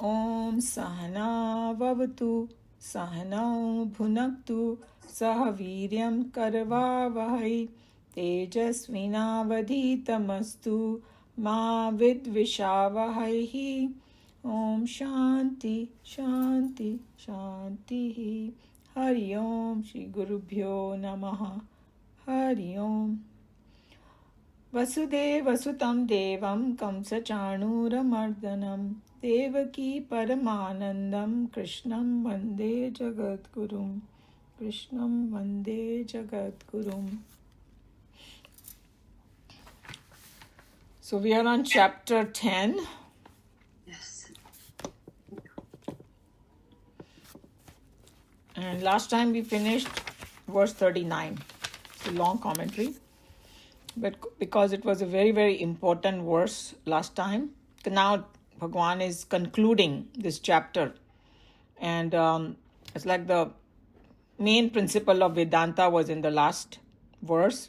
Om Sahana Vavatu Sahanau Bhunaktu Sahaviryam Karvavahai Tejasvinavadhitamastu Ma Vidvishavahai. Om Shanti Shanti Shanti. Hari Om Shri Gurubhyo Namaha. Hari Om. वसुदेवसुतं देवं कंसचाणूरमर्दनं देवकी परमानन्दं कृष्णं वन्दे जगद्गुरुं कृष्णं वन्दे जगद्गुरुं. So we are on chapter 10. Yes. And last time we finished verse 39. It's a long commentary. But because it was a very, very important verse last time, now Bhagwan is concluding this chapter. And it's like the main principle of Vedanta was in the last verse.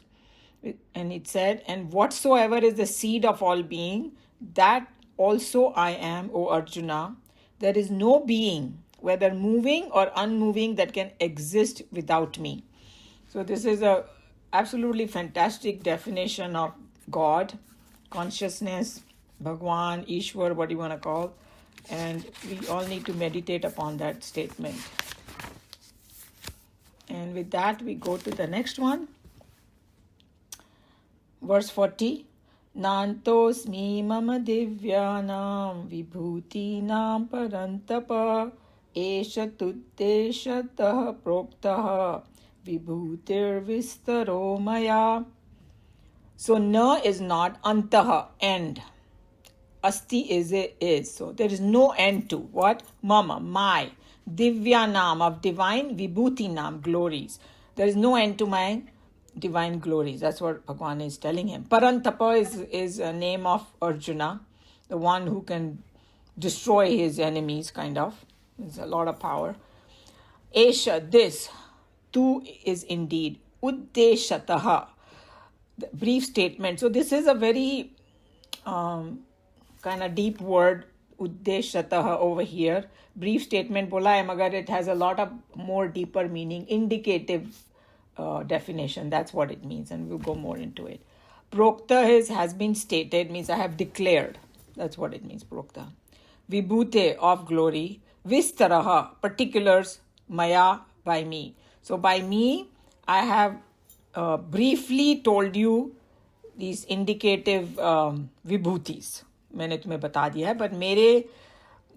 And it said, and whatsoever is the seed of all being, that also I am, O Arjuna. There is no being, whether moving or unmoving, that can exist without me. So this is a absolutely fantastic definition of God, consciousness, Bhagwan, Ishwar, what you want to call. And we all need to meditate upon that statement. And with that, we go to the next one. Verse 40. Nantosmi mama divyanam vibhutinam parantapa esha tuddeshatah proktah vibhutir vistaro maya. So na is not, antaha, end. Asti is. So there is no end to what? Mama, my. Divyanam, of divine, vibhutinam, glories. There is no end to my divine glories. That's what Bhagwan is telling him. Parantapa is a name of Arjuna, the one who can destroy his enemies, kind of. There's a lot of power. Esha, this. Tu is indeed. Uddeshataha, the brief statement. So this is a very kind of deep word, uddeshataha, over here. Brief statement bola hai, magar it has a lot of more deeper meaning, indicative definition. That's what it means, and we'll go more into it. Prokta has been stated, means I have declared. That's what it means, prokta. Vibhute, of glory. Vistaraha, particulars. Maya, by me. So by me, I have briefly told you these indicative vibhutis. मैंने तुम्हें बता दिया है, but मेरे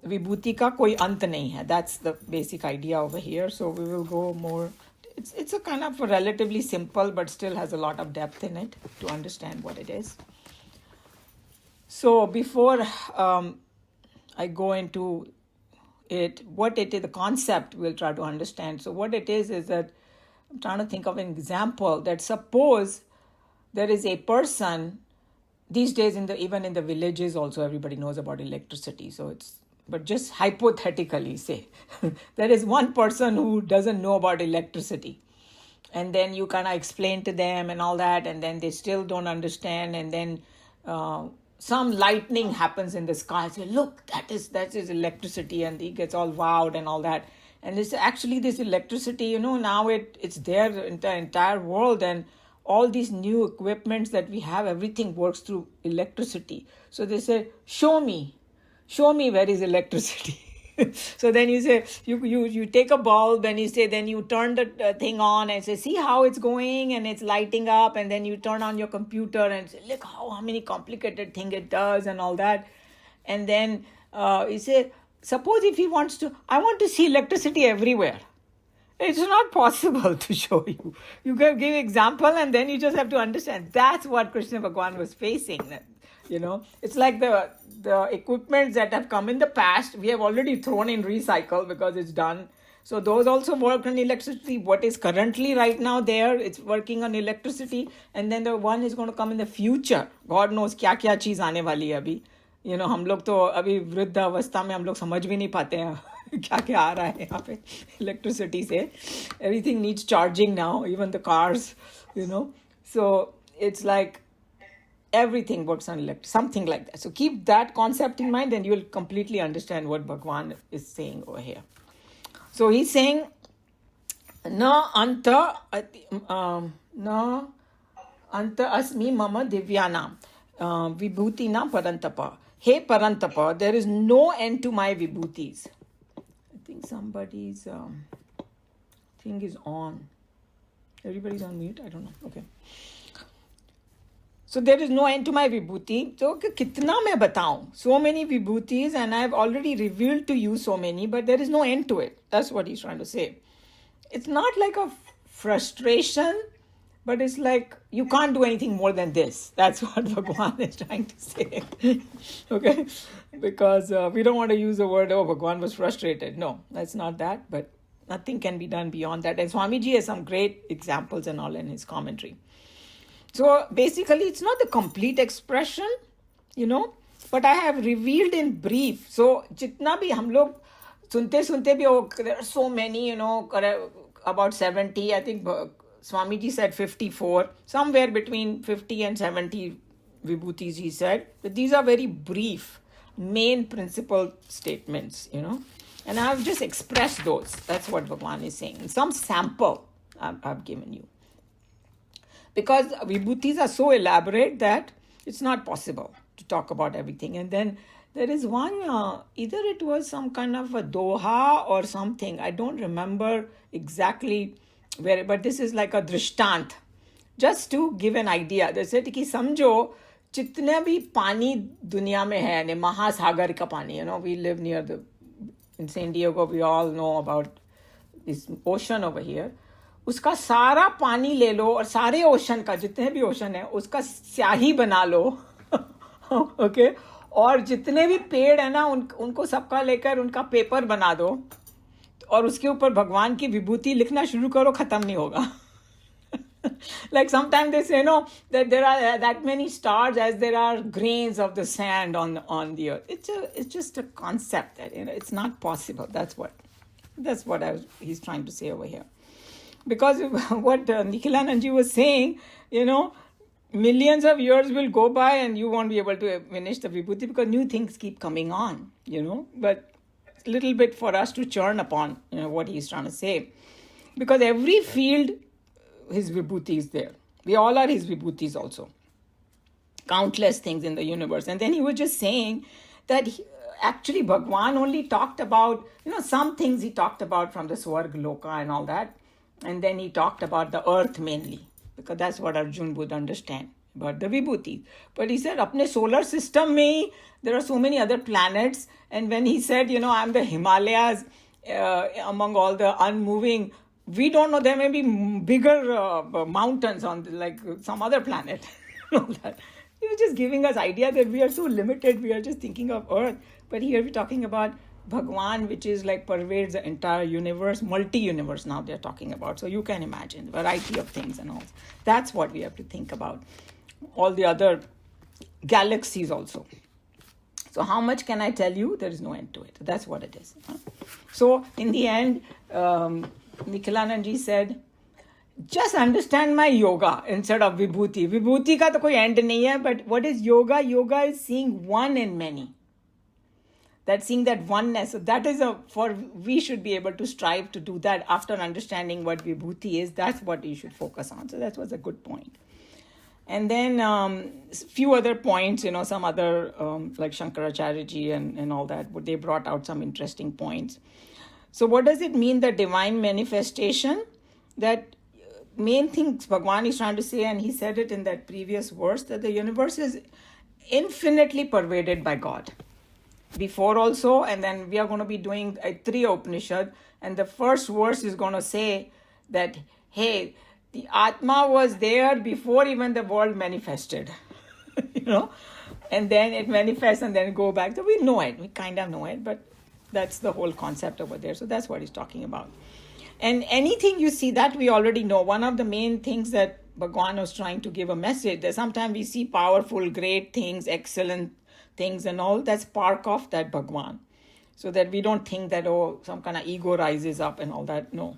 विभूति का कोई अंत नहीं है. That's the basic idea over here. So we will go more. It's a kind of a relatively simple, but still has a lot of depth in it to understand what it is. So before I go into it, what it is, the concept we'll try to understand. So what it is that I'm trying to think of an example, that suppose there is a person, these days even in the villages also everybody knows about electricity. So but just hypothetically say, there is one person who doesn't know about electricity. And then you kind of explain to them and all that, and then they still don't understand. And then some lightning happens in the sky. Say, look, that is electricity, and he gets all wowed and all that. And it's actually this electricity, now it's there in the entire world, and all these new equipments that we have, everything works through electricity. So they say, show me where is electricity. So then you say, you take a bulb and you say, then you turn the thing on and say, see how it's going and it's lighting up. And then you turn on your computer and say, look how many complicated thing it does and all that. And then you say, suppose if he wants to, I want to see electricity everywhere. It's not possible to show you. You can give example and then you just have to understand. That's what Krishna Bhagwan was facing. It's like the equipments that have come in the past, we have already thrown in recycle because it's done. So those also work on electricity. What is currently right now there, it's working on electricity. And then the one is going to come in the future. God knows क्या क्या चीज आने वाली है अभी. हम लोग तो अभी वृद्ध अवस्था में हम लोग समझ भी नहीं पाते हैं क्या क्या आ रहा है यहाँ पे इलेक्ट्रिसिटी से. Everything needs charging now, even the cars. So it's like everything works on electricity, something like that. So keep that concept in mind, and you will completely understand what Bhagwan is saying over here. So he's saying, na anta na anta asmi mama divyanam vibhutina parantapa. Hey parantapa, there is no end to my vibhutis. I think somebody's thing is on. Everybody's on mute? I don't know. Okay. So there is no end to my vibhuti. So kitna main bataun? So many vibhutis, and I've already revealed to you so many, but there is no end to it. That's what he's trying to say. It's not like a frustration, but it's like you can't do anything more than this. That's what Bhagwan is trying to say. Okay? Because we don't want to use the word, oh, Bhagwan was frustrated. No, that's not that, but nothing can be done beyond that. And Swamiji has some great examples and all in his commentary. So basically, it's not the complete expression, but I have revealed in brief. So jitna bhi hum log sunte bhi, there are so many, about 70. I think Swamiji said 54, somewhere between 50 and 70 vibhutis, he said. But these are very brief, main principle statements, And I have just expressed those. That's what Bhagwan is saying. Some sample I've given you. Because vibhutis are so elaborate that it's not possible to talk about everything. And then there is one, either it was some kind of a doha or something. I don't remember exactly where, but this is like a drishtant. Just to give an idea. They said कि समझो जितने भी पानी दुनिया में है, ने महासागर का पानी, we live near in San Diego, we all know about this ocean over here. उसका सारा पानी ले लो और सारे ओशन का, जितने भी ओशन है, उसका स्याही बना लो. ओके और जितने भी पेड़ है ना, उनको सबका लेकर उनका पेपर बना दो और उसके ऊपर भगवान की विभूति लिखना शुरू करो, खत्म नहीं होगा. Like sometimes they say, no, that there are that many stars as there are grains of the sand on the earth. It's just a concept that it's not possible. That's what he's trying to say over here. Because what Nikhilanandji was saying, millions of years will go by and you won't be able to finish the vibhuti because new things keep coming on, But a little bit for us to churn upon, what he's trying to say. Because every field, his vibhuti is there. We all are his vibhutis also. Countless things in the universe. And then he was just saying that actually Bhagwan only talked about, some things he talked about from the Swarg Loka and all that. And then he talked about the earth mainly, because that's what Arjuna would understand about the vibhuti. But he said, apne solar system mein, there are so many other planets. And when he said, I'm the Himalayas among all the unmoving, we don't know, there may be bigger mountains on like some other planet. That. He was just giving us idea that we are so limited, we are just thinking of earth. But here we're talking about Bhagwan, which is like pervades the entire universe, multi-universe now they're talking about. So you can imagine variety of things and all. That's what we have to think about. All the other galaxies also. So how much can I tell you? There is no end to it. That's what it is. So in the end, Nikhilanandji said, just understand my yoga instead of vibhuti. Vibhuti ka to koi end nahi hai, but what is yoga? Yoga is seeing one in many. That's seeing that oneness. So that is we should be able to strive to do that after understanding what vibhuti is. That's what you should focus on. So that was a good point. And then few other points, some other like Shankaracharya ji and all that, but they brought out some interesting points. So what does it mean, the divine manifestation? That main things Bhagwan is trying to say, and he said it in that previous verse, that the universe is infinitely pervaded by God. Before also, and then we are going to be doing a 3 Upanishad, and the first verse is going to say that, hey, the Atma was there before even the world manifested, and then it manifests and then go back. So we know it, we kind of know it, but that's the whole concept over there. So that's what he's talking about. And anything you see that we already know. One of the main things that Bhagwan was trying to give a message, that sometimes we see powerful, great things, excellent things and all, that's spark of that Bhagwan. So that we don't think that, some kind of ego rises up and all that. No,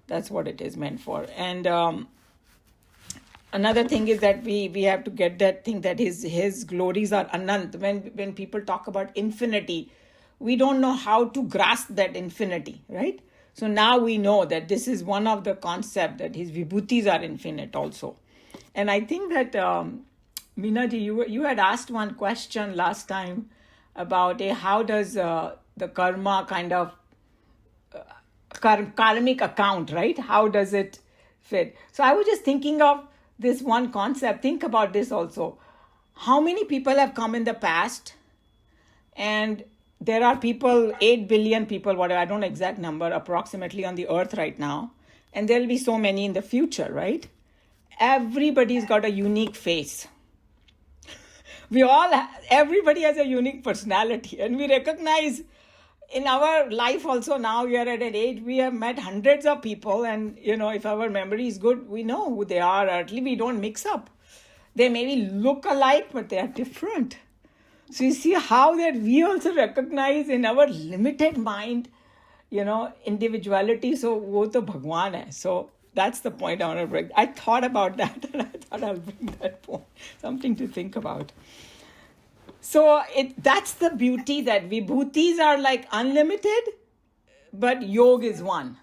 that's what it is meant for. And another thing is that we have to get that thing that his glories are anant. When people talk about infinity, we don't know how to grasp that infinity, right? So now we know that this is one of the concept that his vibhutis are infinite also. And I think that Minaji, you had asked one question last time about how does the karma kind of karmic account, right? How does it fit? So I was just thinking of this one concept. Think about this also. How many people have come in the past? And there are people, 8 billion people, whatever, I don't know exact number, approximately on the earth right now. And there'll be so many in the future, right? Everybody's got a unique face. Everybody has a unique personality, and we recognize in our life also. Now we are at an age, we have met hundreds of people, and if our memory is good, we know who they are, or at least we don't mix up. They maybe look alike, but they are different. So you see how that we also recognize in our limited mind, individuality. So wo to Bhagwan hai. So that's the point I want to bring. I thought about that, and I thought I'll bring that point, something to think about. So that's the beauty, that vibhutis are like unlimited, but yoga is one.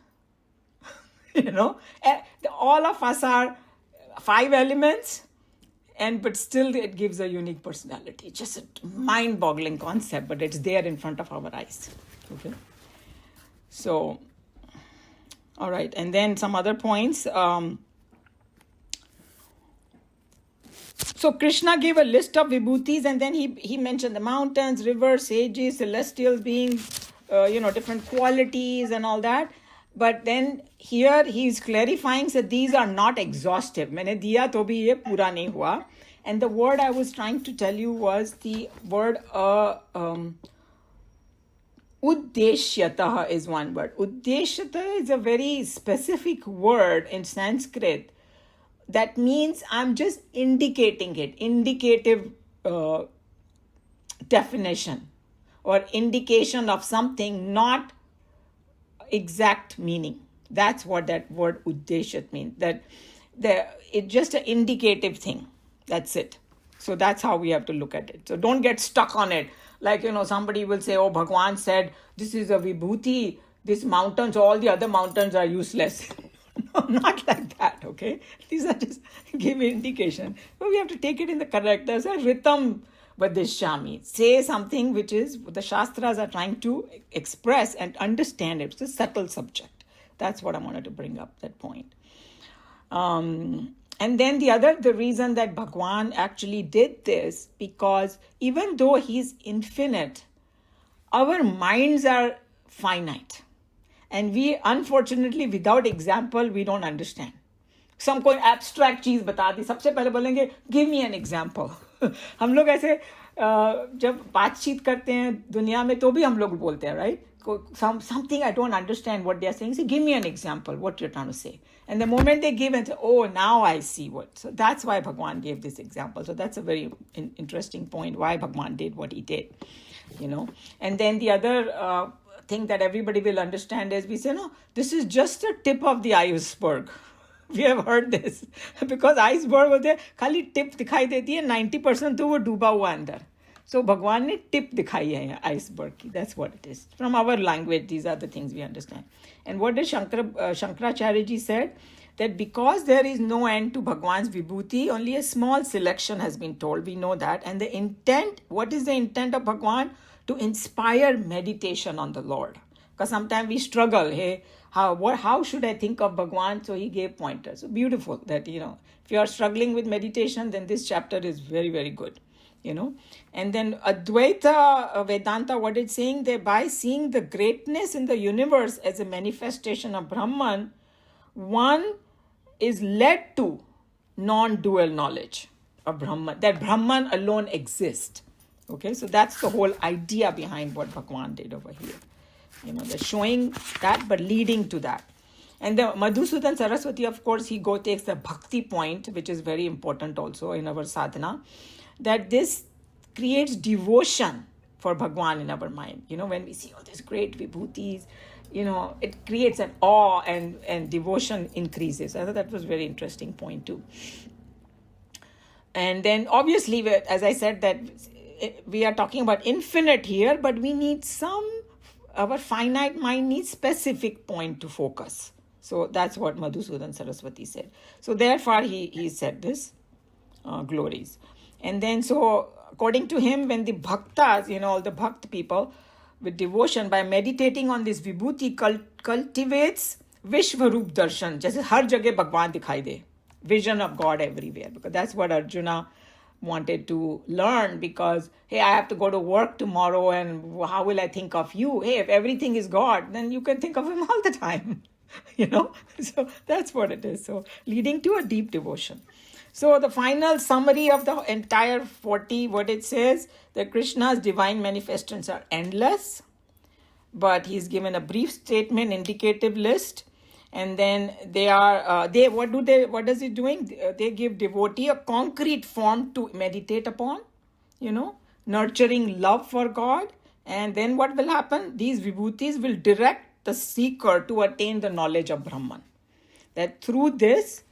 All of us are 5 elements, but still it gives a unique personality. It's just a mind-boggling concept, but it's there in front of our eyes. Okay. So, all right, and then some other points. So Krishna gave a list of vibhutis, and then he mentioned the mountains, rivers, sages, celestial beings, different qualities and all that. But then here he's clarifying that these are not exhaustive. मैंने दिया तो भी ये पूरा नहीं हुआ. And the word I was trying to tell you was the word uddeshyatah is one word. Uddeshyatah is a very specific word in Sanskrit. That means I'm just indicating it, indicative definition or indication of something, not exact meaning. That's what that word uddeshyat means. That it's just an indicative thing. That's it. So that's how we have to look at it. So don't get stuck on it. Like, somebody will say, oh, Bhagwan said, this is a vibhuti, this mountains, all the other mountains are useless. No, not like that, okay? These are just give indication. But we have to take it in the correct. There's a rhythm vadishyami. Say something which is the Shastras are trying to express and understand it. It's a subtle subject. That's what I wanted to bring up, that point. And then the reason that Bhagwan actually did this, because even though he's infinite, our minds are finite. And we, unfortunately, without example, we don't understand. Some कोई abstract चीज़ बता दी, सबसे पहले बोलेंगे, give me an example. हम लोग ऐसे जब बातचीत करते हैं दुनिया में तो भी हम लोग बोलते हैं, right? Something I don't understand what they are saying. Say, give me an example, what you're trying to say. And the moment they give and say, oh, now I see what. So that's why Bhagwan gave this example. So that's a very interesting point, why Bhagwan did what he did, And then the other thing that everybody will understand is we say, no, this is just a tip of the iceberg. We have heard this. Because iceberg होते खाली tip दिखाई देती है, 90% तो वो डूबा हुआ अंदर. So भगवान ने tip दिखाई है iceberg की. That's what it is. From our language, these are the things we understand. And what did Shankaracharya ji said? That because there is no end to Bhagwan's vibhuti, only a small selection has been told. We know that. And the intent, what is the intent of Bhagwan? To inspire meditation on the Lord. Because sometimes we struggle. Hey, how should I think of Bhagwan? So he gave pointers. So beautiful that, if you are struggling with meditation, then this chapter is very, very good. And then Advaita Vedanta, what it's saying, that by seeing the greatness in the universe as a manifestation of Brahman, one is led to non-dual knowledge of Brahman, that Brahman alone exists. Okay, so that's the whole idea behind what Bhagwan did over here. They're showing that, but leading to that. And the Madhusudan Saraswati, of course, he takes the bhakti point, which is very important also in our sadhana, that this creates devotion for Bhagwan in our mind. When we see all these great vibhutis, it creates an awe and devotion increases. I thought that was a very interesting point too. And then obviously, as I said, that we are talking about infinite here, but we need our finite mind needs specific point to focus. So that's what Madhusudan Saraswati said. So therefore he said this, glories. And then so according to him, when the bhaktas, all the bhakt people with devotion, by meditating on this vibhuti, cultivates Vishvarup darshan, jaise har jagah Bhagwan dikhai de, vision of God everywhere, because that's what Arjuna wanted to learn. Because, hey, I have to go to work tomorrow, and how will I think of you? Hey, if everything is God, then you can think of him all the time. So that's what it is. So leading to a deep devotion. So the final summary of the entire 40, what it says, that Krishna's divine manifestations are endless, but he's given a brief statement, indicative list. And then what does it doing? They give devotee a concrete form to meditate upon, nurturing love for God. And then what will happen? These vibhutis will direct the seeker to attain the knowledge of Brahman. That through this,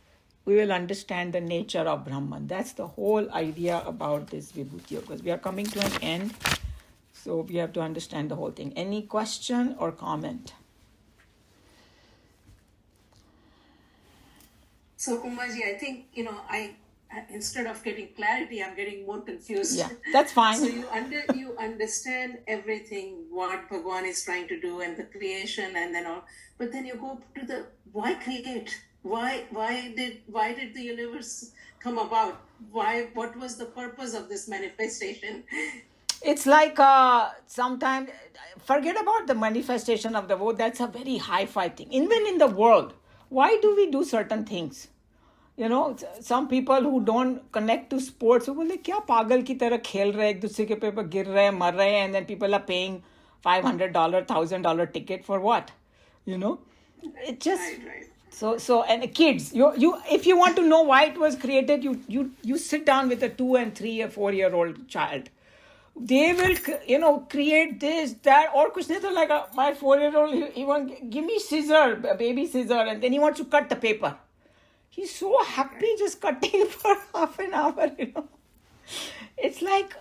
we will understand the nature of Brahman. That's the whole idea about this vibhuti, because we are coming to an end. So we have to understand the whole thing. Any question or comment? So, Umaji, I think, I instead of getting clarity, I'm getting more confused. Yeah, that's fine. So you understand everything, what Bhagwan is trying to do and the creation and then all. But then you go to the why create? Why did the universe come about? What was the purpose of this manifestation? It's like sometimes, forget about the manifestation of the world. That's a very hi-fi thing. Even in the world, why do we do certain things? Some people who don't connect to sports, वो बोले क्या पागल की तरह खेल रहे, एक दूसरे के पे गिर रहे, मर रहे, and then people are paying $500, $1,000 ticket for what? It just right. So and kids, you if you want to know why it was created, you sit down with a 2 and 3 or 4-year-old child. They will, create this, that, or kuch nahi to like my 4-year-old, he wants, give me scissor, a baby scissor, and then he wants to cut the paper. He's so happy just cutting for half an hour, It's like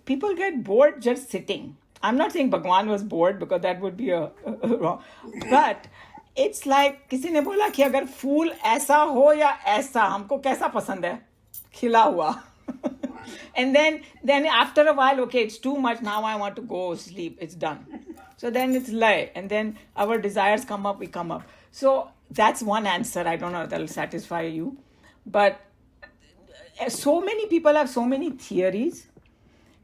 people get bored just sitting. I'm not saying Bhagwan was bored, because that would be a wrong. But it's like, किसी ने बोला कि अगर फूल ऐसा हो या ऐसा, हमको कैसा पसंद है? खिला हुआ. And then after a while, okay, it's too much. Now I want to go sleep. It's done. So then it's lay. And then our desires come up, we come up. So that's one answer. I don't know if that'll satisfy you. But so many people have so many theories.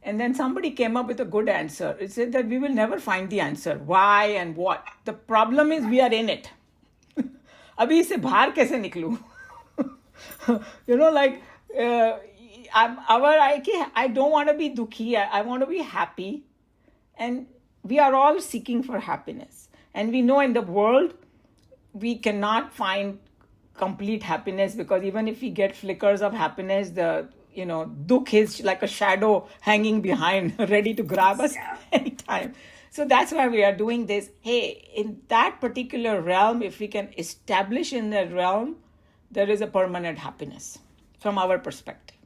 And then somebody came up with a good answer. It said that we will never find the answer. Why and what? The problem is we are in it. अभी इससे बाहर कैसे निकलूं? I don't want to be dukhi. I want to be happy. And we are all seeking for happiness. And we know in the world, we cannot find complete happiness, because even if we get flickers of happiness, the dukh is like a shadow hanging behind, ready to grab us anytime. So that's why we are doing this. Hey, in that particular realm, if we can establish in that realm, there is a permanent happiness from our perspective.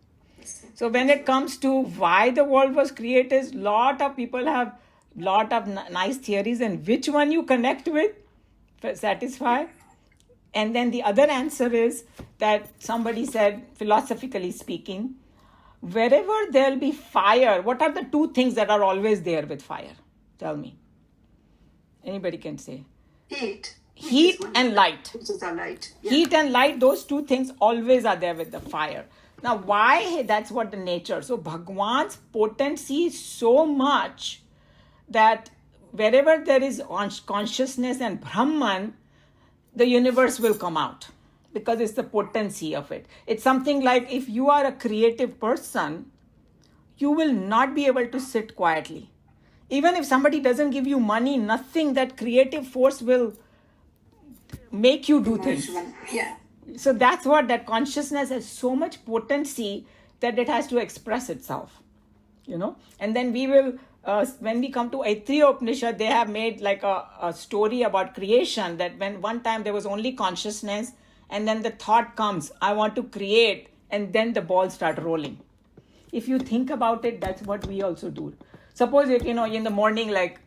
So when it comes to why the world was created, lot of people have lot of nice theories, and which one you connect with, satisfy. And then the other answer is that somebody said, philosophically speaking, wherever there'll be fire, what are the two things that are always there with fire? Tell me. Anybody can say. Heat and light. Yeah. Heat and light, those two things always are there with the fire. Now, why? That's what the nature. So Bhagwan's potency is so much that wherever there is consciousness and Brahman, the universe will come out, because it's the potency of it. It's something like, if you are a creative person, you will not be able to sit quietly. Even if somebody doesn't give you money, nothing, that creative force will make you do things. Yeah. So that's what, that consciousness has so much potency that it has to express itself, And then we will, when we come to Aitriya Upanishad, they have made like a story about creation, that when one time there was only consciousness, and then the thought comes, I want to create, and then the balls start rolling. If you think about it, that's what we also do. Suppose if, in the morning, like,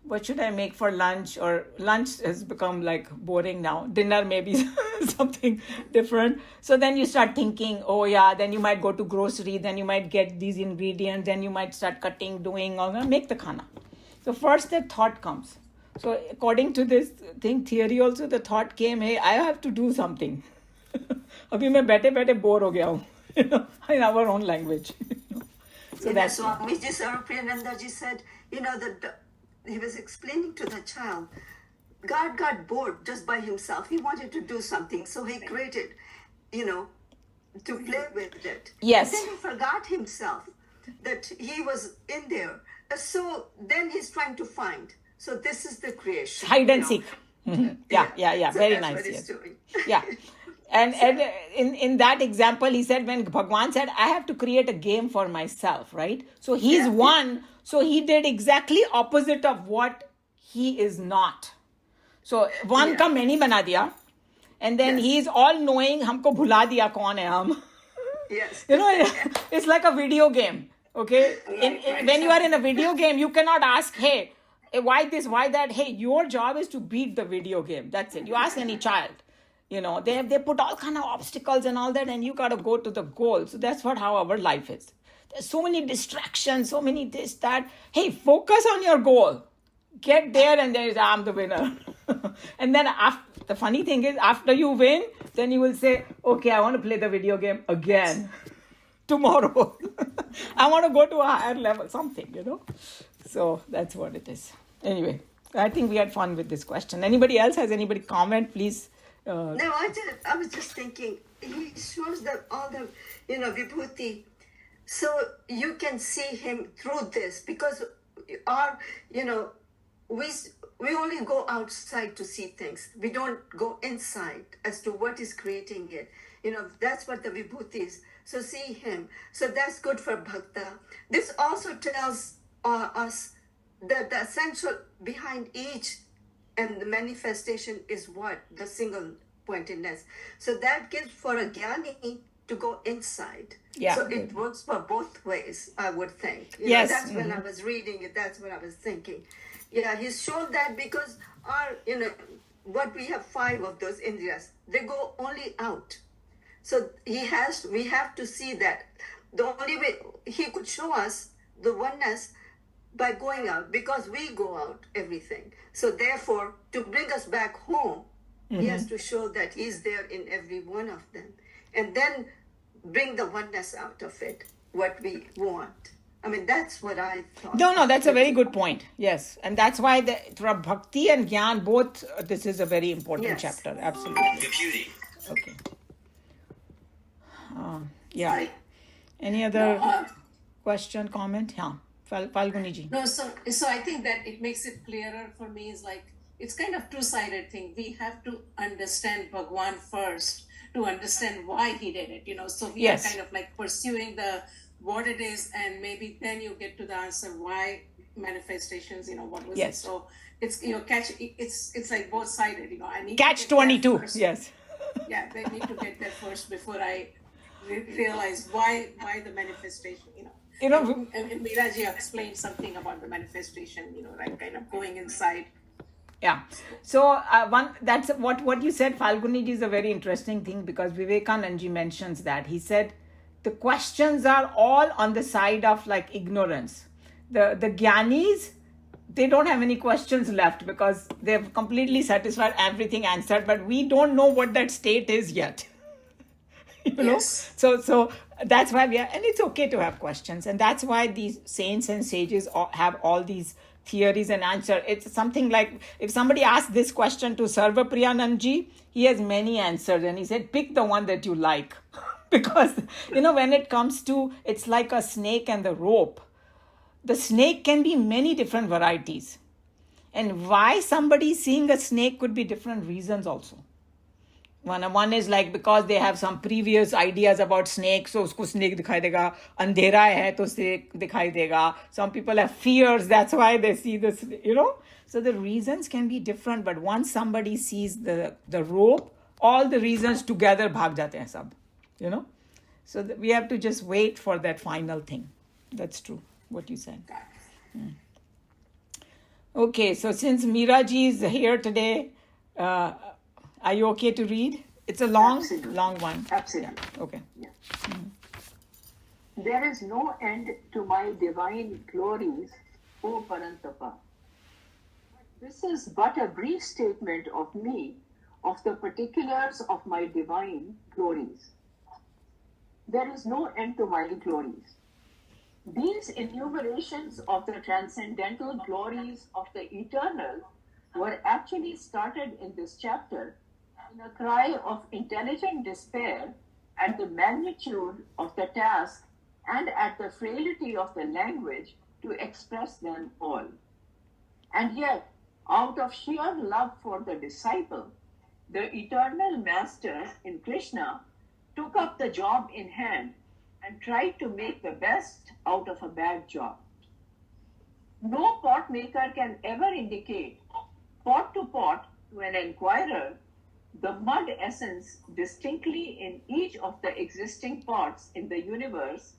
what should I make for lunch? Or lunch has become like boring now. Dinner maybe something different. So then you start thinking, oh yeah, then you might go to grocery, then you might get these ingredients, then you might start cutting, doing, or make the khana. So first the thought comes. So according to this theory also, the thought came, hey, I have to do something. अभी मैं बैठे बैठे bore हो गया हूँ, in our own language. So that's Swamiji Swarupanandaji said, that he was explaining to the child, God got bored just by himself. He wanted to do something, so he created, to play with it. Yes. And then he forgot himself that he was in there. So then he's trying to find. So this is the creation. Hide and seek. Yeah. So Very that's nice. what he's Yes. doing. Yeah. And in that example, he said, when Bhagwan said, I have to create a game for myself, right? So he's one. So he did exactly opposite of what he is not. So one का मैंने बना दिया, and then he's all knowing, हमको भुला दिया कौन है हम. Yes. It's like a video game. Okay, when you are in a video game, you cannot ask, hey, why this, why that? Hey, your job is to beat the video game. That's it. You ask any child. They put all kind of obstacles and all that, and you gotta go to the goal. So that's how our life is. There's so many distractions, so many this, that. Hey, focus on your goal. Get there, and then I'm the winner. And then the funny thing is, after you win, then you will say, okay, I want to play the video game again tomorrow. I want to go to a higher level, something, So that's what it is. Anyway, I think we had fun with this question. Anybody else has anybody comment, please? No, I was just thinking, he shows that all the, Vibhuti, so you can see him through this, because we only go outside to see things. We don't go inside as to what is creating it. That's what the Vibhuti is. So see him. So that's good for Bhakta. This also tells us that the essential behind each and the manifestation is what? The single pointedness. So that gives for a Jnani to go inside. Yeah. So it works for both ways, I would think. Yes. That's when I was reading it, that's what I was thinking. Yeah, he's shown that because what we have 5 of those Indriyas, they go only out. So we have to see that. The only way he could show us the oneness by going out, because we go out everything. So therefore, to bring us back home, he has to show that he's there in every one of them. And then bring the oneness out of it, what we want. I mean, that's what I thought. No, that's a very good point. Yes. And that's why for Bhakti and Gyan, both, this is a very important chapter. Absolutely. Beauty. Okay. Yeah. Any other question, comment? Yeah. Falguni ji. No, so I think that it makes it clearer for me. Is like, it's kind of two-sided thing. We have to understand Bhagwan first to understand why he did it, so we are kind of like pursuing what it is, and maybe then you get to the answer why manifestations, what was it. So it's, it's like both sided, I need catch 22. Yes. Yeah, they need to get there first before I realize why the manifestation, and Meeraji explained something about the manifestation, like kind of going inside. Yeah. So that's what you said, Falguni ji, is a very interesting thing, because Vivekanand ji mentions that. He said the questions are all on the side of like ignorance. The Gyanis, they don't have any questions left because they've completely satisfied, everything answered, but we don't know what that state is yet. Yes. So that's why and it's okay to have questions, and that's why these saints and sages have all these theories and answer. It's something like, if somebody asks this question to Sarva Priyanandji, he has many answers, and he said, pick the one that you like. Because, when it comes to, it's like a snake and the rope. The snake can be many different varieties. And why somebody is seeing a snake could be different reasons also. One is like because they have some previous ideas about snakes, so usko snake dikhai dega. Andhera hai to snake dikhai dega. Some people have fears, that's why they see this, So the reasons can be different, but once somebody sees the rope, all the reasons together bhag jate hain sab, So we have to just wait for that final thing. That's true, what you said. Okay, so since Miraji is here today, are you okay to read? It's a long one. Absolutely. Yeah. Okay. Yeah. There is no end to my divine glories, O Parantapa. This is but a brief statement of me, of the particulars of my divine glories. There is no end to my glories. These enumerations of the transcendental glories of the eternal were actually started in this chapter in a cry of intelligent despair at the magnitude of the task and at the frailty of the language to express them all. And yet, out of sheer love for the disciple, the eternal master in Krishna took up the job in hand and tried to make the best out of a bad job. No pot maker can ever indicate pot to an inquirer the mud essence distinctly in each of the existing pots in the universe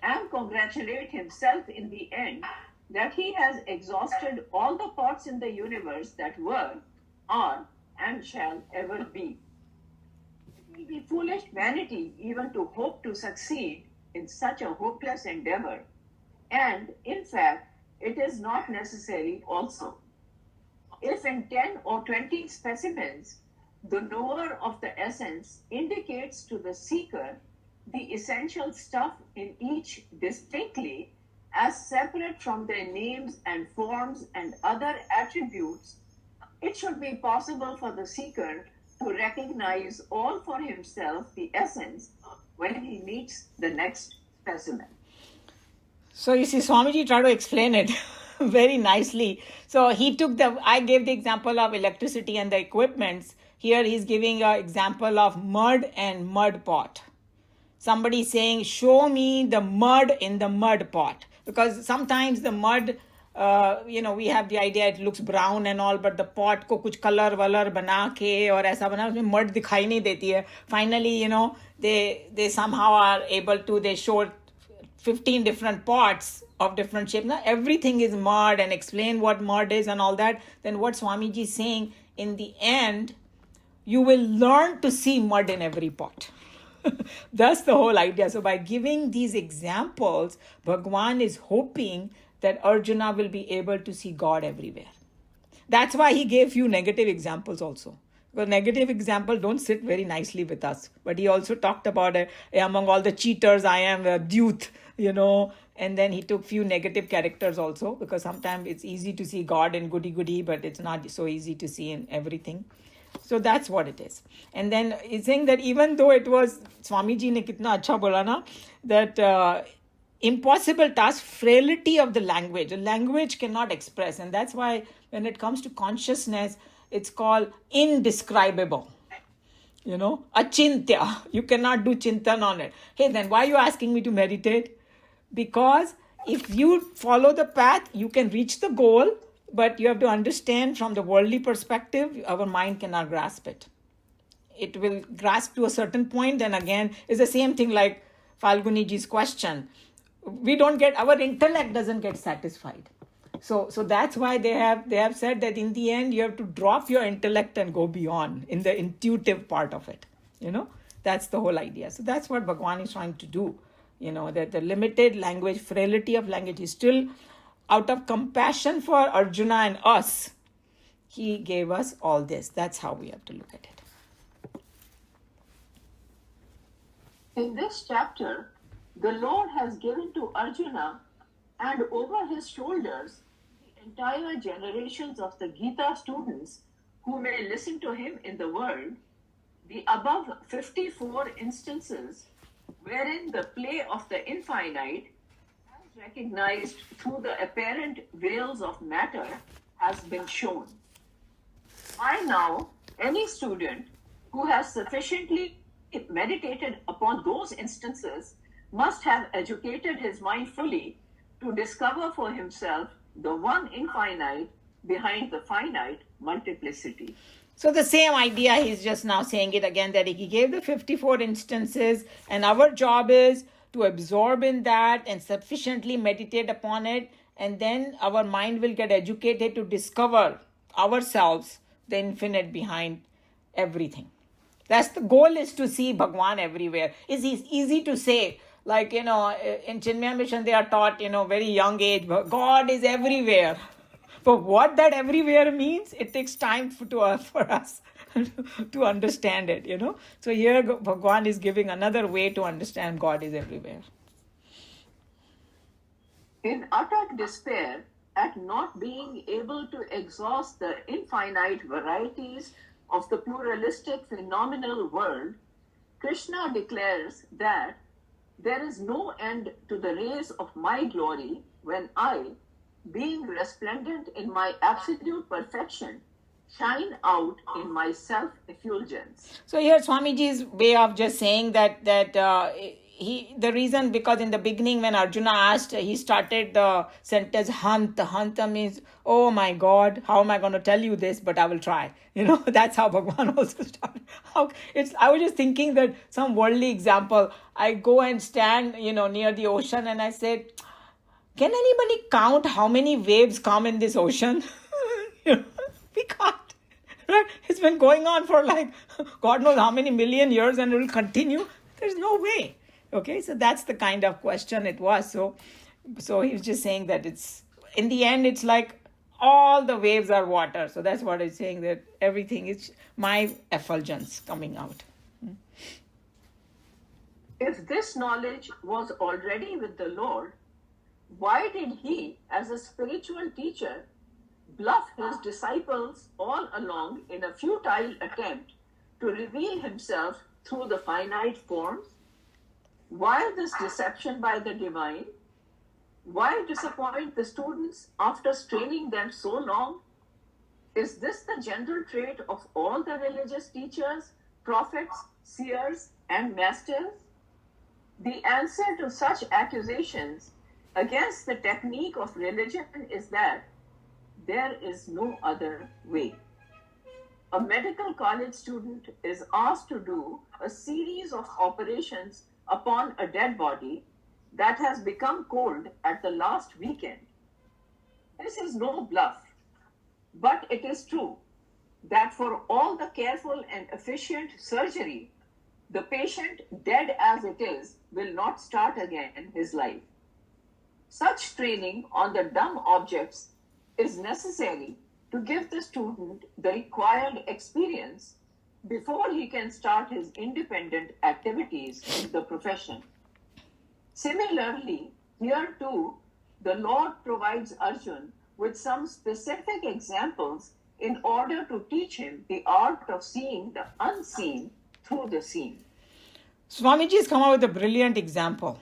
and congratulate himself in the end that he has exhausted all the pots in the universe that were, are, and shall ever be. It will be foolish vanity even to hope to succeed in such a hopeless endeavor, and in fact, it is not necessary also. If in 10 or 20 specimens, the knower of the essence indicates to the seeker the essential stuff in each distinctly as separate from their names and forms and other attributes, it should be possible for the seeker to recognize all for himself the essence when he meets the next specimen. So you see, Swamiji tried to explain it very nicely. So I gave the example of electricity and the equipments. Here he's giving an example of mud and mud pot. Somebody saying, show me the mud in the mud pot. Because sometimes the mud, we have the idea it looks brown and all, but the pot ko kuch color walar bana ke or aisa bana, usme mud dikhai nahi deti hai. Finally, they somehow are able to, they show 15 different pots of different shapes. Now, everything is mud and explain what mud is and all that. Then what Swamiji is saying, in the end, you will learn to see mud in every pot. That's the whole idea. So by giving these examples, Bhagwan is hoping that Arjuna will be able to see God everywhere. That's why he gave few negative examples also. Because negative examples don't sit very nicely with us. But he also talked about among all the cheaters, I am a Dute, and then he took few negative characters also, because sometimes it's easy to see God in goody-goody, but it's not so easy to see in everything. So that's what it is. And then he's saying that even though it was, Swamiji ne kitna acha bola na, that impossible task, frailty of the language cannot express. And that's why when it comes to consciousness, it's called indescribable. Achintya. You cannot do chintan on it. Hey, then why are you asking me to meditate? Because if you follow the path, you can reach the goal, but you have to understand from the worldly perspective, our mind cannot grasp it. It will grasp to a certain point, then again, it's the same thing like Falguniji's question. Our intellect doesn't get satisfied. So that's why they have said that in the end, you have to drop your intellect and go beyond in the intuitive part of it. That's the whole idea. So that's what Bhagwan is trying to do. That the limited language, frailty of language is still out of compassion for Arjuna and us. He gave us all this. That's how we have to look at it. In this chapter, the Lord has given to Arjuna and over his shoulders the entire generations of the Geeta students who may listen to him in the world, the above 54 instances wherein the play of the infinite, as recognized through the apparent veils of matter, has been shown. By now, any student who has sufficiently meditated upon those instances must have educated his mind fully to discover for himself the one infinite behind the finite multiplicity. So the same idea, he's just now saying it again, that he gave the 54 instances, and our job is to absorb in that and sufficiently meditate upon it, and then our mind will get educated to discover ourselves, the infinite behind everything. That's the goal, is to see Bhagwan everywhere. It's easy to say, like, in Chinmaya Mission, they are taught, very young age, God is everywhere. But what that everywhere means, it takes time for us to understand it, So here Bhagwan is giving another way to understand God is everywhere. In utter despair at not being able to exhaust the infinite varieties of the pluralistic phenomenal world, Krishna declares that there is no end to the rays of my glory when I, being resplendent in my absolute perfection, shine out in my self-effulgence. So here Swamiji's way of just saying that the reason, because in the beginning when Arjuna asked, he started the sentence Hanta means, oh my God, how am I going to tell you this, but I will try. That's how Bhagwan also started. I was just thinking that some worldly example, I go and stand, near the ocean, and I said, can anybody count how many waves come in this ocean? We can't. Right? It's been going on for like God knows how many million years, and it will continue. There's no way. Okay, so that's the kind of question it was. So he's just saying that it's, in the end, it's like all the waves are water. So that's what he's saying, that everything is my effulgence coming out. If this knowledge was already with the Lord, why did he, as a spiritual teacher, bluff his disciples all along in a futile attempt to reveal himself through the finite forms? Why this deception by the divine? Why disappoint the students after straining them so long? Is this the general trait of all the religious teachers, prophets, seers, and masters? The answer to such accusations against the technique of religion is that there is no other way. A medical college student is asked to do a series of operations upon a dead body that has become cold at the last weekend. This is no bluff, but it is true that for all the careful and efficient surgery, the patient, dead as it is, will not start again his life. Such training on the dumb objects is necessary to give the student the required experience before he can start his independent activities in the profession. Similarly, here too, the Lord provides Arjuna with some specific examples in order to teach him the art of seeing the unseen through the seen. Swamiji has come up with a brilliant example.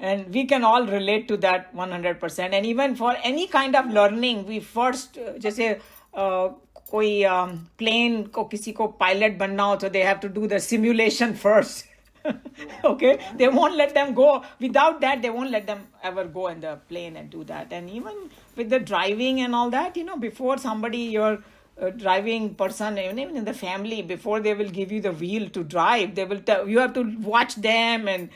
And we can all relate to that 100%. And even for any kind of learning, we first, जैसे कोई plane को किसी को pilot बनना हो, so they have to do the simulation first. Okay, they won't let them go. Without that, they won't let them ever go in the plane and do that. And even with the driving and all that, before somebody, your driving person, even in the family, before they will give you the wheel to drive, they will tell you have to watch them and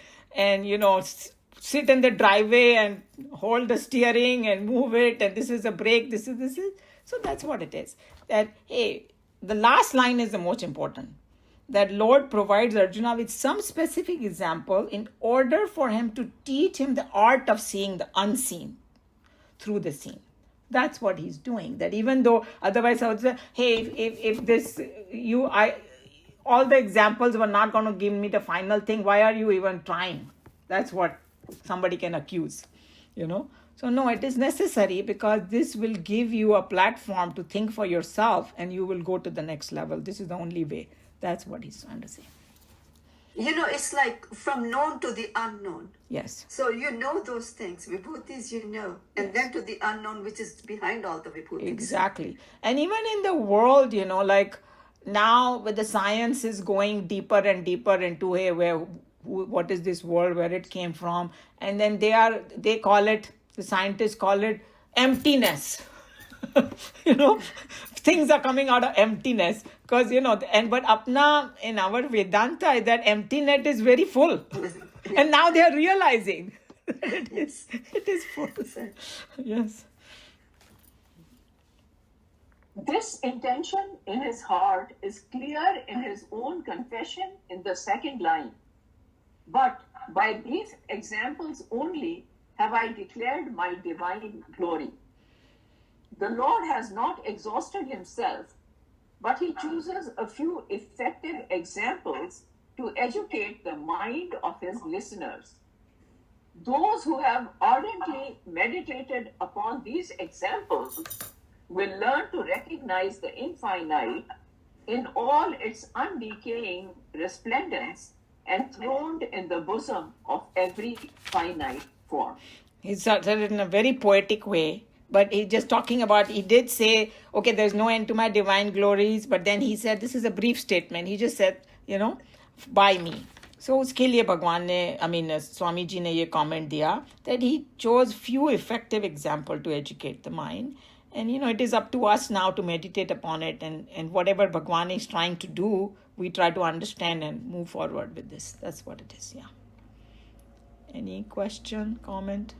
sit in the driveway and hold the steering and move it, and this is a brake, this is. So that's what it is. That, hey, the last line is the most important. That Lord provides Arjuna with some specific example in order for him to teach him the art of seeing the unseen through the seen. That's what he's doing. That even though otherwise I would say, hey, if this, all the examples were not going to give me the final thing, why are you even trying? That's what somebody can accuse, So no, it is necessary, because this will give you a platform to think for yourself, and you will go to the next level. This is the only way. That's what he's trying to say. It's like from known to the unknown. Yes. So those things, Vibhuties, and then to the unknown, which is behind all the Vibhuties. Exactly. And even in the world, like now with the science is going deeper and deeper into, hey, what is this world, where it came from, and then the scientists call it emptiness. Things are coming out of emptiness. Because, but apna, in our Vedanta, that emptiness is very full. And now they are realizing that it is full. Yes. This intention in his heart is clear in his own confession in the second line. But by these examples only have I declared my divine glory. The Lord has not exhausted himself, but he chooses a few effective examples to educate the mind of his listeners. Those who have ardently meditated upon these examples will learn to recognize the infinite in all its undecaying resplendence enthroned in the bosom of every finite form. He said it in a very poetic way, but he's just talking about, he did say, okay, there's no end to my divine glories, but then he said, this is a brief statement. He just said, by me. So उसके लिए भगवान ने, स्वामी जी ने ये comment दिया that he chose few effective example to educate the mind. And, it is up to us now to meditate upon it. And whatever Bhagwan is trying to do, we try to understand and move forward with this. That's what it is, yeah. Any question, comment?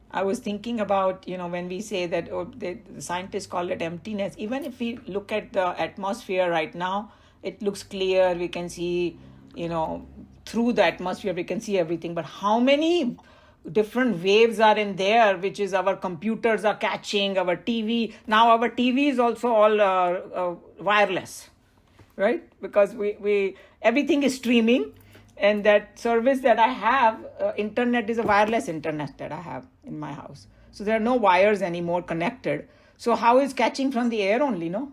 I was thinking about, when we say that the scientists call it emptiness. Even if we look at the atmosphere right now, it looks clear. We can see, through the atmosphere, we can see everything. But how many different waves are in there, which is our computers are catching, our TV. Now our TV is also all wireless, right? Because we everything is streaming, and that service that I have, internet is a wireless internet that I have in my house. So there are no wires anymore connected. So how is catching from the air only, no?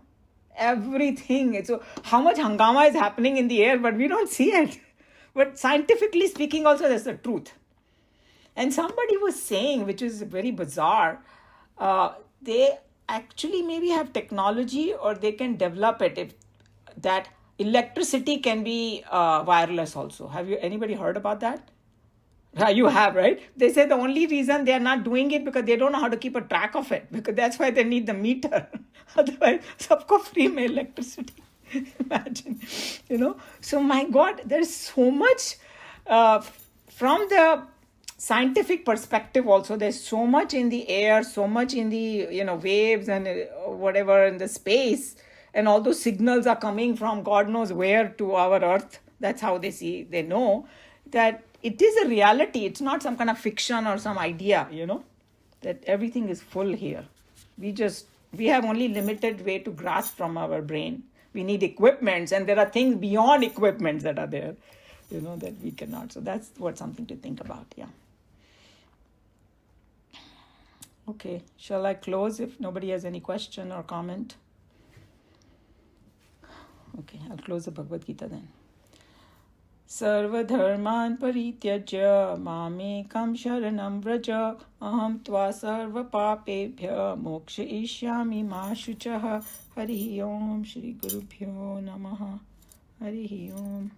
Everything. So how much hangama is happening in the air, but we don't see it. But scientifically speaking also, that's the truth. And somebody was saying, which is very bizarre, they actually maybe have technology or they can develop it, if that electricity can be wireless also. Have anybody heard about that? You have, right? They say the only reason they are not doing it because they don't know how to keep a track of it, because that's why they need the meter. Otherwise, sabko free mein electricity. Imagine, So my God, there's so much from the scientific perspective also. There's so much in the air, so much in the waves and whatever in the space, and all those signals are coming from God knows where to our earth. That's how they know that it is a reality. It's not some kind of fiction or some idea, that everything is full here. We have only limited way to grasp from our brain. We need equipments, and there are things beyond equipments that are there, that we cannot. So that's something to think about, yeah. Okay, shall I close if nobody has any question or comment? Okay, I'll close the Bhagavad Gita then. Sarvadharman parityajya mamekam sharanam vraja aham tva sarva papebhya mokshayishyami ma shuchah. Harihi Om Shri Gurubhyo Namaha. Harihi Om.